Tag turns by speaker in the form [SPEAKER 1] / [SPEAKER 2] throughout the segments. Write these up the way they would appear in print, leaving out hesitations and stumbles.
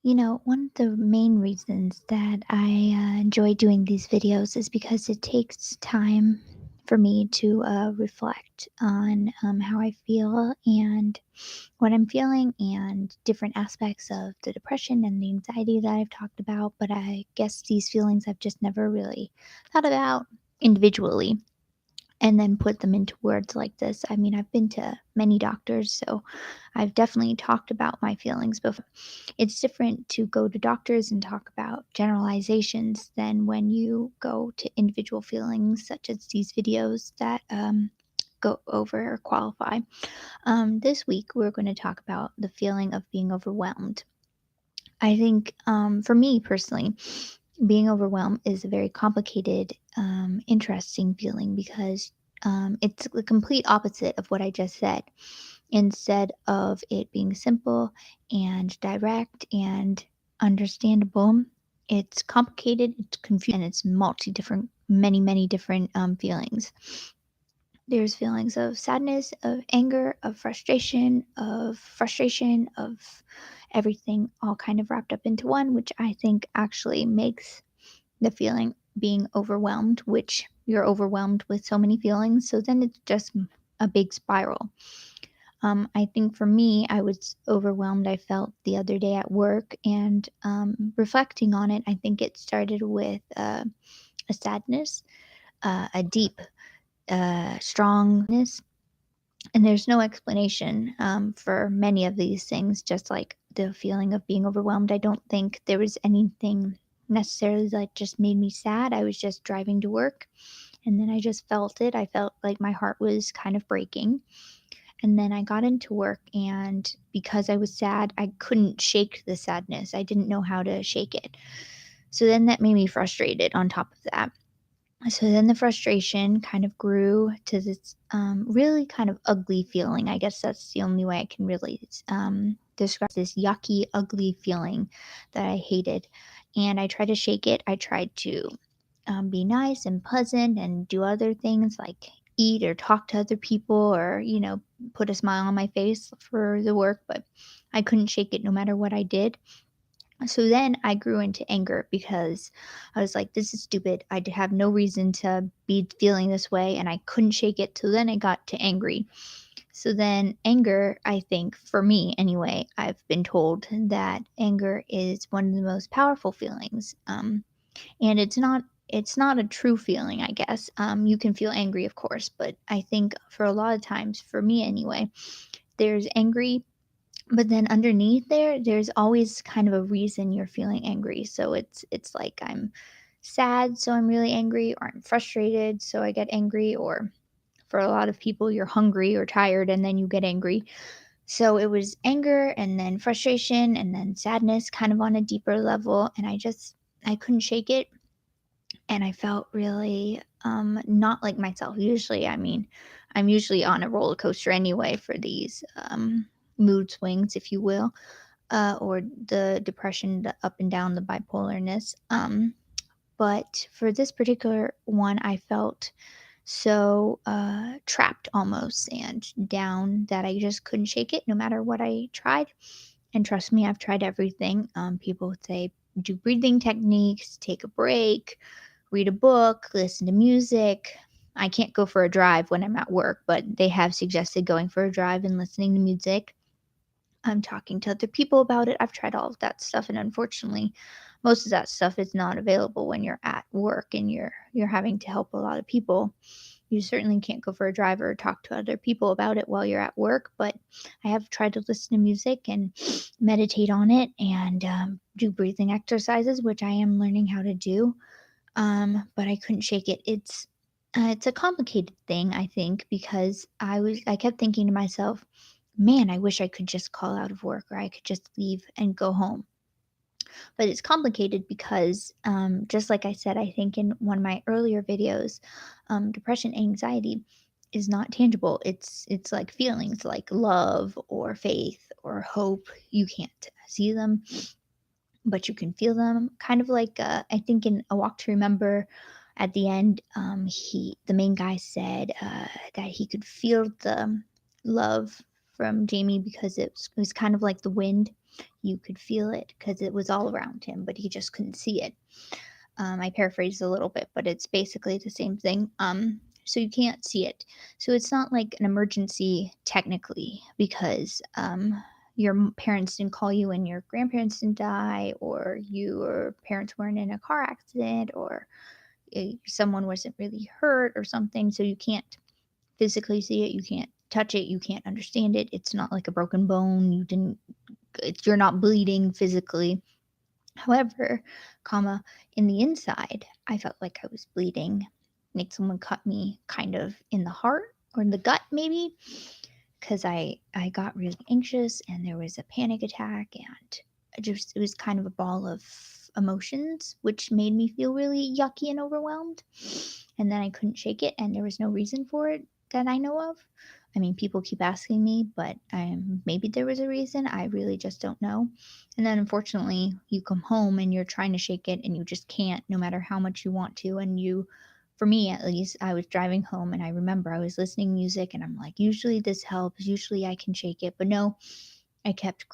[SPEAKER 1] One of the main reasons that I enjoy doing these videos is because it takes time for me to reflect on how I feel and what I'm feeling and different aspects of the depression and the anxiety that I've talked about. But I guess these feelings I've just never really thought about individually and then put them into words like this. I mean, I've been to many doctors, so I've definitely talked about my feelings before. It's different to go to doctors and talk about generalizations than when you go to individual feelings, such as these videos that go over or qualify. This week, we're going to talk about the feeling of being overwhelmed. I think for me personally, being overwhelmed is a very complicated, interesting feeling because it's the complete opposite of what I just said. Instead of it being simple and direct and understandable, it's complicated, it's confusing, and it's many different feelings. There's feelings of sadness, of anger, of frustration, of everything all kind of wrapped up into one, which I think actually makes the feeling being overwhelmed, which you're overwhelmed with so many feelings. So then it's just a big spiral. I think for me, I was overwhelmed. I felt the other day at work, and reflecting on it, I think it started with a sadness, a deep, strongness, and there's no explanation for many of these things, just like the feeling of being overwhelmed. I don't think there was anything necessarily that just made me sad. I was just driving to work and then I just felt it. I felt like my heart was kind of breaking. And then I got into work, and because I was sad, I couldn't shake the sadness. I didn't know how to shake it. So then that made me frustrated on top of that. So then the frustration kind of grew to this really kind of ugly feeling. I guess that's the only way I can really describe this yucky, ugly feeling that I hated. And I tried to shake it. I tried to be nice and pleasant and do other things like eat or talk to other people or, put a smile on my face for the work, but I couldn't shake it no matter what I did. So then I grew into anger because I was like, this is stupid. Have no reason to be feeling this way, and I couldn't shake it. So then I got to angry. So then anger, I think, for me anyway, I've been told that anger is one of the most powerful feelings. And it's not a true feeling, I guess. You can feel angry, of course, but I think for a lot of times, for me anyway, there's angry, but then underneath there's always kind of a reason you're feeling angry. So it's like I'm sad, so I'm really angry, or I'm frustrated, so I get angry, or for a lot of people, you're hungry or tired and then you get angry. So it was anger and then frustration and then sadness kind of on a deeper level, and I couldn't shake it, and I felt really not like myself. Usually, I mean, I'm usually on a roller coaster anyway for these mood swings, if you will, or the depression, the up and down, the bipolarness. But for this particular one, I felt so trapped almost and down that I just couldn't shake it no matter what I tried. And trust me, I've tried everything. People would say do breathing techniques, take a break, read a book, listen to music. I can't go for a drive when I'm at work, but they have suggested going for a drive and listening to music. I'm talking to other people about it. I've tried all of that stuff, and unfortunately, most of that stuff is not available when you're at work and you're having to help a lot of people. You certainly can't go for a drive or talk to other people about it while you're at work, but I have tried to listen to music and meditate on it and do breathing exercises, which I am learning how to do. But I couldn't shake it. It's a complicated thing, I think, because I kept thinking to myself, man, I wish I could just call out of work or I could just leave and go home. But it's complicated because, just like I said, I think in one of my earlier videos, depression, anxiety is not tangible. It's like feelings like love or faith or hope. You can't see them, but you can feel them. Kind of like I think in A Walk to Remember, at the end, the main guy said that he could feel the love from Jamie because it was kind of like the wind. You could feel it because it was all around him, but he just couldn't see it. I paraphrased a little bit, but it's basically the same thing. So you can't see it. So it's not like an emergency technically because your parents didn't call you and your grandparents didn't die, or your parents weren't in a car accident, or someone wasn't really hurt or something. So you can't physically see it. You can't touch it. You can't understand it. It's not like a broken bone. You're not bleeding physically. However, in the inside, I felt like I was bleeding, like someone cut me kind of in the heart or in the gut, maybe, because I got really anxious and there was a panic attack, and it was kind of a ball of emotions, which made me feel really yucky and overwhelmed. And then I couldn't shake it, and there was no reason for it that I know of. I mean, people keep asking me, but maybe there was a reason. I really just don't know. And then unfortunately, you come home and you're trying to shake it and you just can't, no matter how much you want to. For me at least, I was driving home and I remember I was listening to music and I'm like, usually this helps. Usually I can shake it. But no, I kept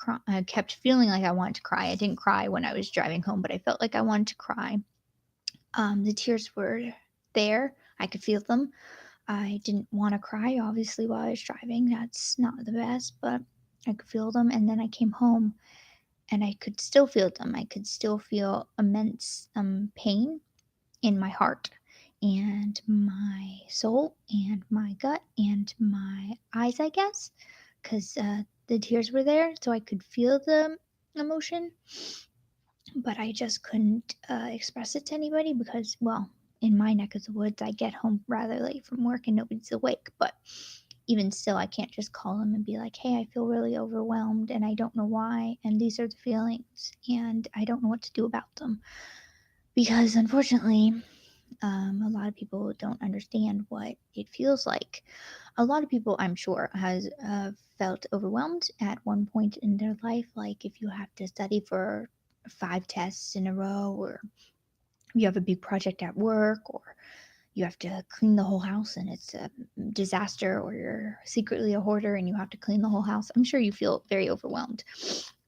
[SPEAKER 1] feeling like I wanted to cry. I didn't cry when I was driving home, but I felt like I wanted to cry. The tears were there. I could feel them. I didn't want to cry, obviously, while I was driving. That's not the best, but I could feel them. And then I came home and I could still feel them. I could still feel immense pain in my heart and my soul and my gut and my eyes, I guess, because the tears were there. So I could feel the emotion, but I just couldn't express it to anybody because, well, in my neck of the woods, I get home rather late from work and nobody's awake. But even still, I can't just call them and be like, hey, I feel really overwhelmed and I don't know why. And these are the feelings and I don't know what to do about them. Because unfortunately, a lot of people don't understand what it feels like. A lot of people, I'm sure, has felt overwhelmed at one point in their life. Like if you have to study for 5 tests in a row, or you have a big project at work, or you have to clean the whole house and it's a disaster, or you're secretly a hoarder and you have to clean the whole house. I'm sure you feel very overwhelmed.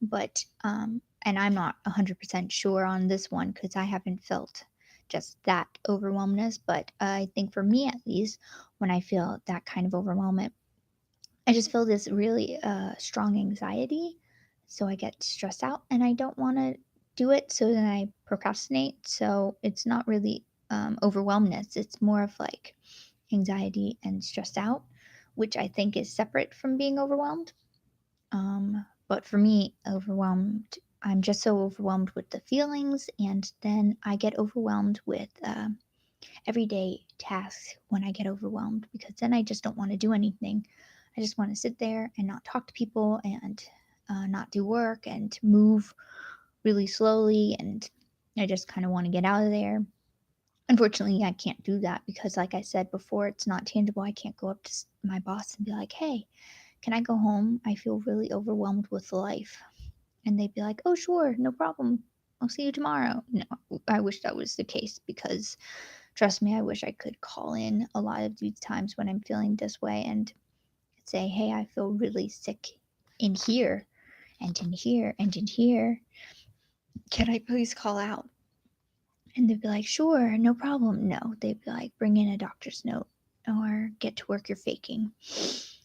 [SPEAKER 1] But, and I'm not 100% sure on this one because I haven't felt just that overwhelmness. But I think for me, at least, when I feel that kind of overwhelmment, I just feel this really strong anxiety. So I get stressed out and I don't want to do it. So then I procrastinate. So it's not really overwhelmness. It's more of like anxiety and stressed out, which I think is separate from being overwhelmed. But for me, overwhelmed, I'm just so overwhelmed with the feelings. And then I get overwhelmed with everyday tasks when I get overwhelmed because then I just don't want to do anything. I just want to sit there and not talk to people and not do work and move really slowly. And I just kind of want to get out of there. Unfortunately, I can't do that because, like I said before, it's not tangible. I can't go up to my boss and be like, hey, can I go home? I feel really overwhelmed with life. And they'd be like, oh, sure, no problem. I'll see you tomorrow. No, I wish that was the case because trust me, I wish I could call in a lot of these times when I'm feeling this way and say, hey, I feel really sick in here and in here and in here. Can I please call out? And they'd be like, sure, no problem. No, they'd be like, bring in a doctor's note or get to work you're faking.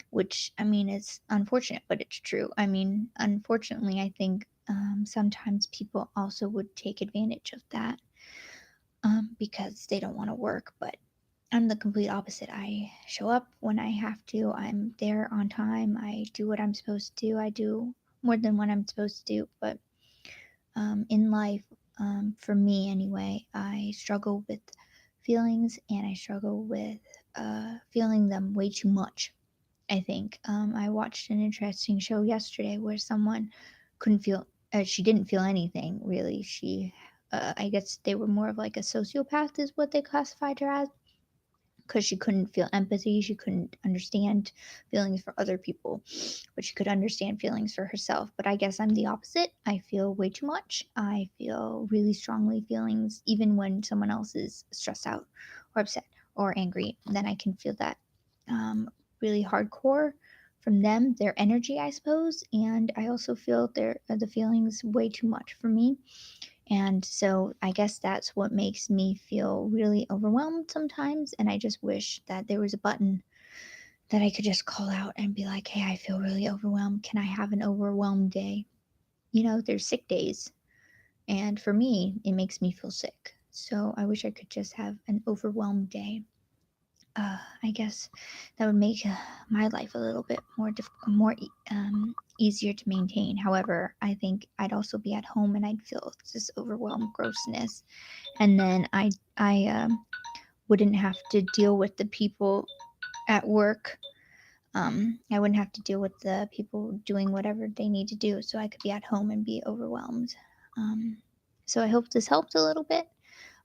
[SPEAKER 1] Which, I mean, is unfortunate, but it's true. I mean, unfortunately, I think sometimes people also would take advantage of that because they don't want to work. But I'm the complete opposite. I show up when I have to, I'm there on time, I do what I'm supposed to do, I do more than what I'm supposed to do. But in life, for me anyway, I struggle with feelings and I struggle with feeling them way too much. I think I watched an interesting show yesterday where someone couldn't feel, she didn't feel anything really. I guess they were more of like a sociopath, is what they classified her as, because she couldn't feel empathy. She couldn't understand feelings for other people, but she could understand feelings for herself. But I guess I'm the opposite. I feel way too much. I feel really strongly feelings, even when someone else is stressed out or upset or angry. Then I can feel that really hardcore from them, their energy, I suppose. And I also feel the feelings way too much for me. And so I guess that's what makes me feel really overwhelmed sometimes. And I just wish that there was a button that I could just call out and be like, hey, I feel really overwhelmed. Can I have an overwhelmed day? There's sick days. And for me, it makes me feel sick. So I wish I could just have an overwhelmed day. I guess that would make my life a little bit easier to maintain. However, I think I'd also be at home and I'd feel this overwhelmed grossness, and then I wouldn't have to deal with the people at work. I wouldn't have to deal with the people doing whatever they need to do, so I could be at home and be overwhelmed. Um, so I hope this helped a little bit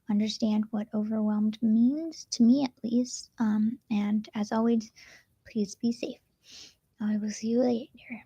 [SPEAKER 1] understand what overwhelmed means to me at least. And as always, please be safe. I will see you later.